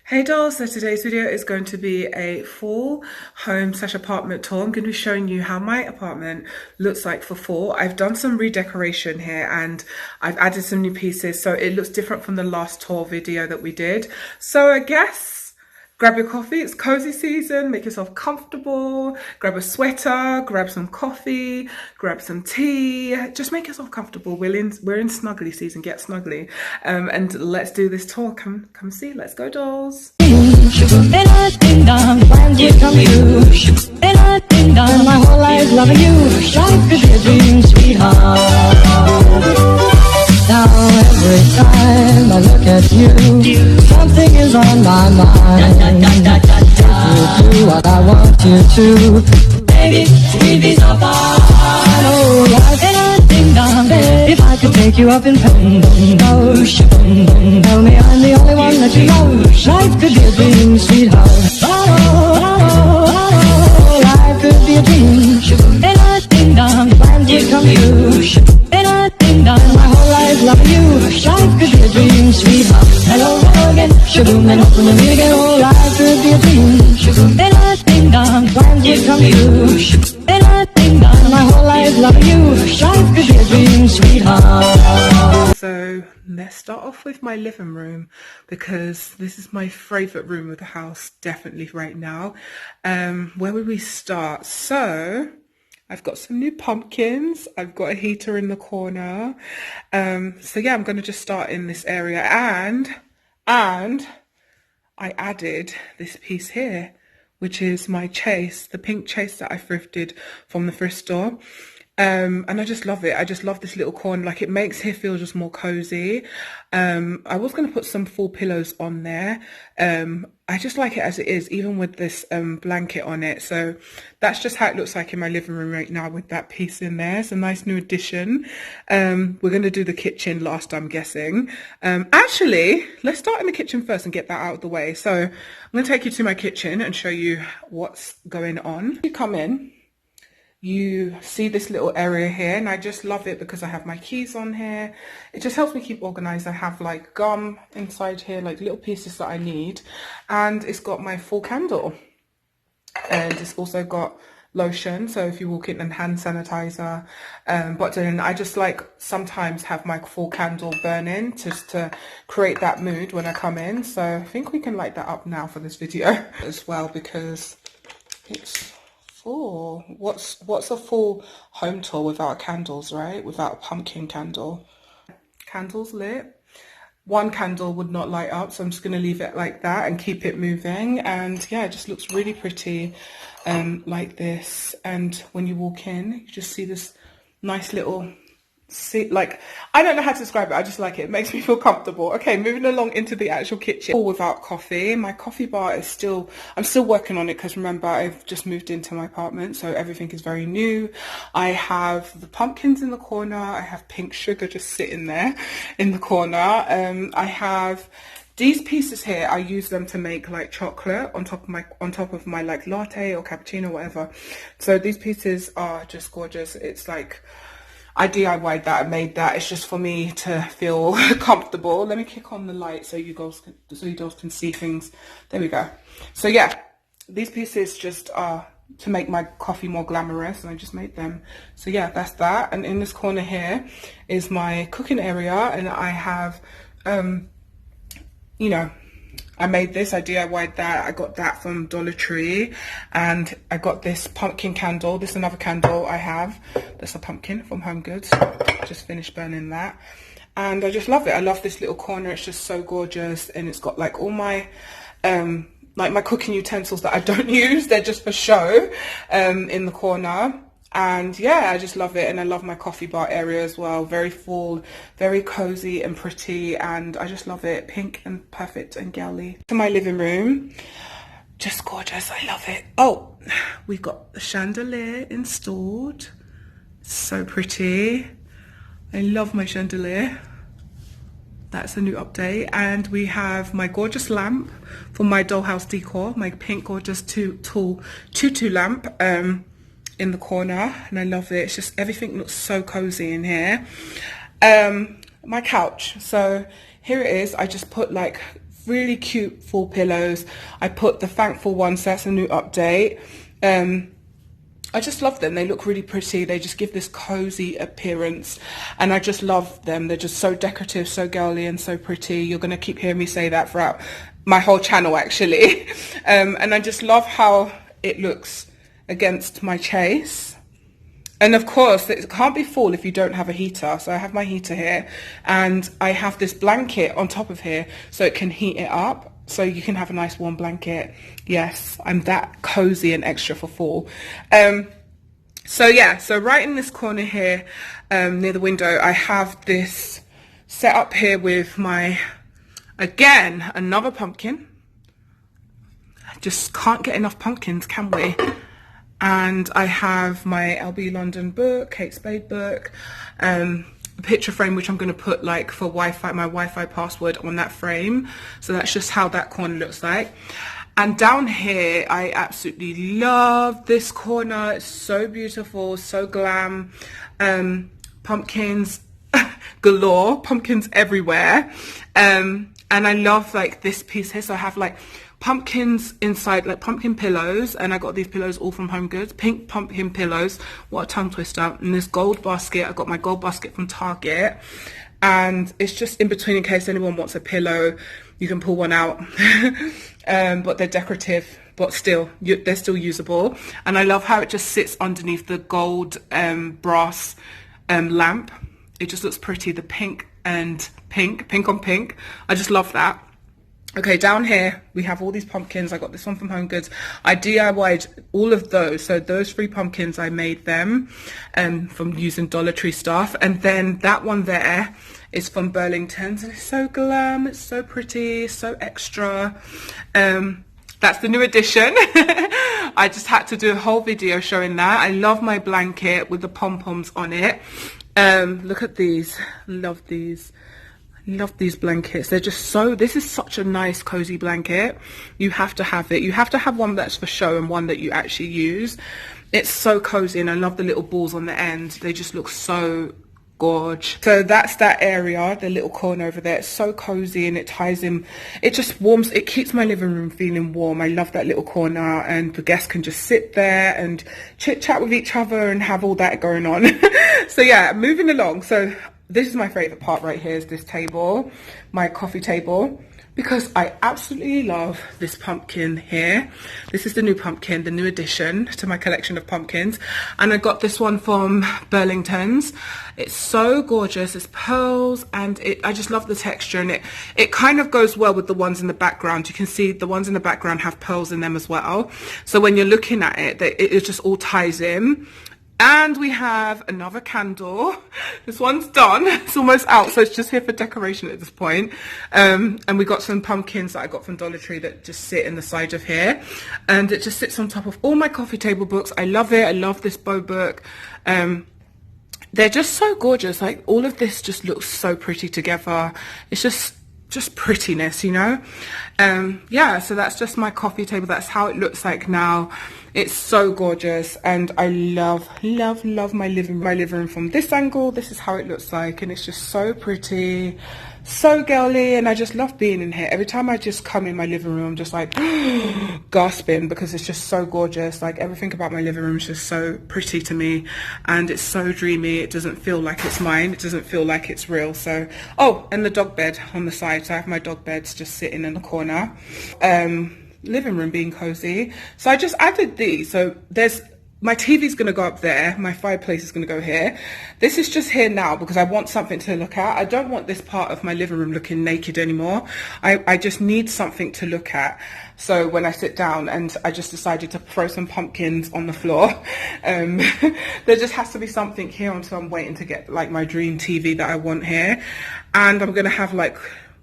Hey dolls, so today's video is going to be a full home/apartment tour. I'm going to be showing you how my apartment looks like for fall. I've done some redecoration here and I've added some new pieces so it looks different from the last tour video that we did. So I guess grab your coffee, it's cozy season, make yourself comfortable, grab a sweater, grab some coffee, grab some tea, just make yourself comfortable. We're in snuggly season, get snuggly. And let's do this tour. Come see, let's go dolls. My whole life loving you, life could be a dream, sweetheart. Now every time I look at you, something is on my mind. If you do what I want you to, baby, we'd be so far. Oh, life ain't a ding-dong. If I could take you up in pain, tell me I'm the only one that you know. Life could be a dream, sweetheart. Life could be a dream. Ain't a ding-dong, plans would come true. Ain't a ding-dong, my whole life loving you. Life could be a dream, sweetheart. Hello again, shaboom, and open the me again. Oh, life could be a dream. Ain't a ding-dong, plans would come true. Ain't a ding-dong, my whole life loving you. Life could be a dream, sweetheart. So let's start off with my living room because this is my favorite room of the house, definitely right now. Where would we start? So I've got some new pumpkins. I've got a heater in the corner. So yeah, I'm going to just start in this area. And I added this piece here, which is my chase, the pink chase that I thrifted from the thrift store. And I just love it. I just love this little corner. Like, it makes here feel just more cozy. I was going to put some full pillows on there. I just like it as it is, even with this blanket on it. So that's just how it looks like in my living room right now with that piece in there. It's a nice new addition. We're going to do the kitchen last, I'm guessing. Actually, let's start in the kitchen first and get that out of the way. So I'm going to take you to my kitchen and show you what's going on. You come in. You see this little area here, and I just love it because I have my keys on here. It just helps me keep organized. I have like gum inside here, like little pieces that I need, and it's got my full candle, and it's also got lotion, so if you walk in, and hand sanitizer. But then I just like sometimes have my full candle burning just to create that mood when I come in. So I think we can light that up now for this video as well, because it's full. What's a full home tour without candles, right? Without a pumpkin candle. Candles lit. One candle would not light up, so I'm just going to leave it like that and keep it moving. And yeah, it just looks really pretty like this. And when you walk in, you just see this nice little seat. Like, I don't know how to describe it. I just like it. It makes me feel comfortable. Okay, moving along into the actual kitchen. All without coffee. My coffee bar is still, I'm still working on it because remember, I've just moved into my apartment, so everything is very new. I have the pumpkins in the corner. I have pink sugar just sitting there in the corner. I have these pieces here. I use them to make like chocolate on top of my like latte or cappuccino, whatever. So these pieces are just gorgeous. It's like, I DIY'd that, I made that. It's just for me to feel comfortable. Let me kick on the light so you girls can see things. There we go. So yeah, these pieces just are to make my coffee more glamorous, and I just made them. So yeah, that's that. And in this corner here is my cooking area, and I have, you know, I made this, I DIY'd that. I got that from 𝓟𝓷𝓷𝓴, and I got this pumpkin candle. This is another candle I have. That's a pumpkin from Home Goods. Just finished burning that. And I just love it. I love this little corner. It's just so gorgeous. And it's got like all my, like my cooking utensils that I don't use. They're just for show in the corner. And yeah, I just love it. And I love my coffee bar area as well. Very full, very cozy and pretty, and I just love it. Pink and perfect and girly. To my living room, just gorgeous. I love it. Oh, we've got the chandelier installed. It's so pretty. I love my chandelier. That's a new update. And we have my gorgeous lamp for my dollhouse decor, my pink gorgeous tutu lamp in the corner, and I love it. It's just, everything looks so cozy in here. My couch, so here it is. I just put like really cute fall pillows. I put the Thankful ones, so that's a new update. I just love them. They look really pretty. They just give this cozy appearance, and I just love them. They're just so decorative, so girly, and so pretty. You're going to keep hearing me say that throughout my whole channel, actually. And I just love how it looks against my chase. And of course, it can't be fall if you don't have a heater. So I have my heater here, and I have this blanket on top of here so it can heat it up. So you can have a nice warm blanket. Yes, I'm that cozy and extra for fall. So yeah, so right in this corner here, near the window, I have this set up here with my, again, another pumpkin. Just can't get enough pumpkins, can we? And I have my LB London book, Kate Spade book, a picture frame which I'm going to put like for Wi-Fi, my Wi-Fi password on that frame. So that's just how that corner looks like. And down here, I absolutely love this corner. It's so beautiful, so glam. Pumpkins galore, pumpkins everywhere. And I love like this piece here. So I have like pumpkins inside, like pumpkin pillows, and I got these pillows all from Home Goods, pink pumpkin pillows. What a tongue twister. And this gold basket, I got my gold basket from Target, and it's just in between in case anyone wants a pillow, you can pull one out. But they're decorative, but still, they're still usable. And I love how it just sits underneath the gold brass lamp. It just looks pretty, the pink and pink on pink. I just love that. Okay, down here we have all these pumpkins. I got this one from Home Goods. I DIY'd all of those. So those 3 pumpkins, I made them from using Dollar Tree stuff. And then that one there is from Burlington's, and it's so glam, it's so pretty, so extra. That's the new edition. I just had to do a whole video showing that. I love my blanket with the pom-poms on it. Look at these. Love these. Love these blankets. They're just so, this is such a nice cozy blanket. You have to have it. You have to have one that's for show and one that you actually use. It's so cozy, and I love the little balls on the end. They just look so gorge. So that's that area, the little corner over there. It's so cozy, and it ties in, it just warms, it keeps my living room feeling warm. I love that little corner, and the guests can just sit there and chit chat with each other and have all that going on. So yeah, moving along. So this is my favorite part right here, is this table, my coffee table, because I absolutely love this pumpkin here. This is the new pumpkin, the new addition to my collection of pumpkins. And I got this one from Burlington's. It's so gorgeous. It's pearls, and I just love the texture, and it kind of goes well with the ones in the background. You can see the ones in the background have pearls in them as well. So when you're looking at it, it just all ties in. And we have another candle. This one's done. It's almost out, so it's just here for decoration at this point. And we got some pumpkins that I got from Dollar Tree that just sit in the side of here. And it just sits on top of all my coffee table books. I love it. I love this bow book. They're just so gorgeous. Like, all of this just looks so pretty together. It's just prettiness, you know. Yeah, so that's just my coffee table. That's how it looks like now. It's so gorgeous, and I love my living room from this angle. This is how it looks like, and it's just so pretty, so girly, and I just love being in here. Every time I just come in my living room, I'm just like gasping, because it's just so gorgeous. Like, everything about my living room is just so pretty to me, and it's so dreamy. It doesn't feel like it's mine. It doesn't feel like it's real. So, oh, and the dog bed on the side. So I have my dog beds just sitting in the corner. Living room being cozy. So I just added these. So there's, my TV's going to go up there. My fireplace is going to go here. This is just here now because I want something to look at. I don't want this part of my living room looking naked anymore. I just need something to look at. So when I sit down, and I just decided to throw some pumpkins on the floor. There just has to be something here until I'm waiting to get like my dream TV that I want here. And I'm going to have like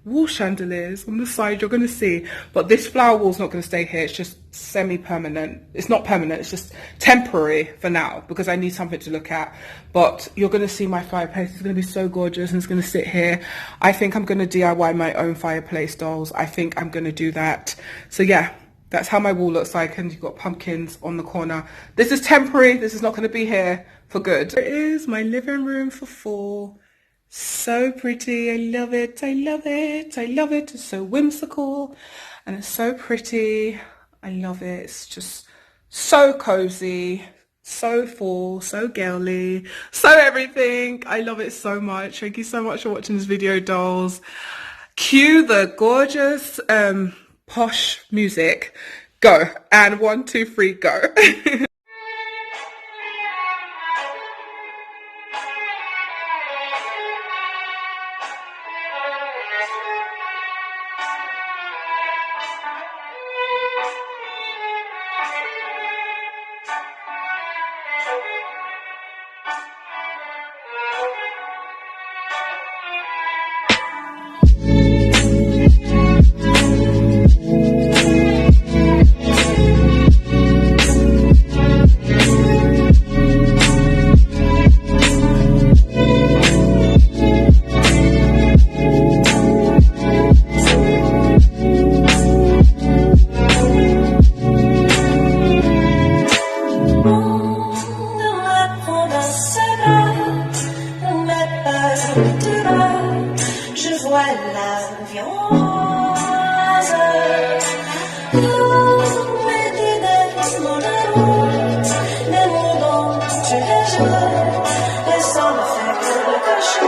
wall chandeliers on the side, you're going to see, but this flower wall's not going to stay here. It's just semi-permanent. It's not permanent, it's just temporary for now, because I need something to look at. But you're going to see my fireplace. It's going to be so gorgeous, and it's going to sit here. I think I'm going to DIY my own fireplace dolls. I think I'm going to do that. So yeah, that's how my wall looks like, and you've got pumpkins on the corner. This is temporary. This is not going to be here for good. It is my living room for fall. So pretty. I love it. I love it. I love it. It's so whimsical and it's so pretty. I love it. It's just so cozy, so fall, so girly, so everything. I love it so much. Thank you so much for watching this video, dolls. Cue the gorgeous posh music. Go. And 1, 2, 3, go. Je vois la viande, nous mettez des mots de route, des mots dont tu les jettes, et sans ne faire que le cochon.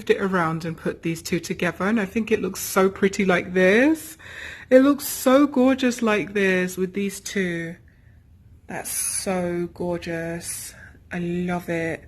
It around and put these two together, and I think it looks so pretty like this. It looks so gorgeous like this with these two. That's so gorgeous. I love it.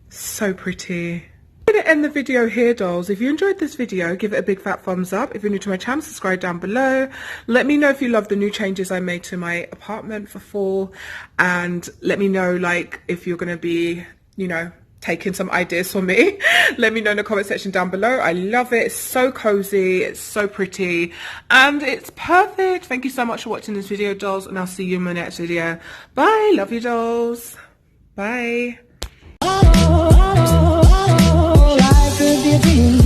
So pretty. I'm going to end the video here, dolls. If you enjoyed this video, give it a big fat thumbs up. If you're new to my channel, subscribe down below. Let me know if you love the new changes I made to my apartment for fall, and let me know like if you're going to be, you know, taking some ideas for me. Let me know in the comment section down below. I love it. It's so cozy, it's so pretty, and it's perfect. Thank you so much for watching this video, dolls, and I'll see you in my next video. Bye. Love you, dolls. Bye. Life could be a dream,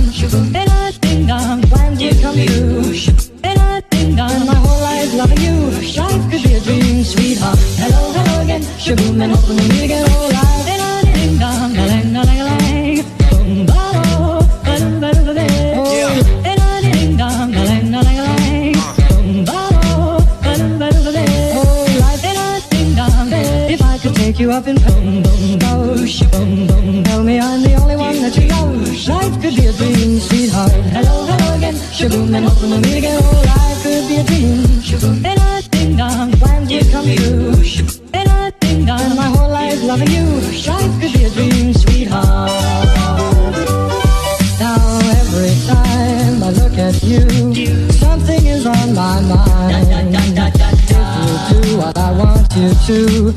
and I ding dong, plans would come true, and I ding dong, my whole life loving you. Life could be a dream, sweetheart. Hello, hello again, shaboom, and hoping we meet again. Oh, life, and I ding dong, a lang, a lang, a lang, boom, ba-do, ba-dum, ba-dum, ba-dum. Oh, and I ding dong, a lang, a lang, a lang, boom, ba-do, ba-dum, ba-dum, ba-dum. Oh, life, and I ding dong, if I could take you up and boom, boom, go, shaboom, boom, tell me I'm the only one that you love. Life could be a dream, sweetheart. Hello, hello again, shaboom, and hoping we'll meet again. Oh, life could be a dream, shaboom, and I ding dong, plans would come true, and I ding dong, my whole life loving you. Life could be a dream, sweetheart. Now every time I look at you, something is on my mind. If you do what I want you to,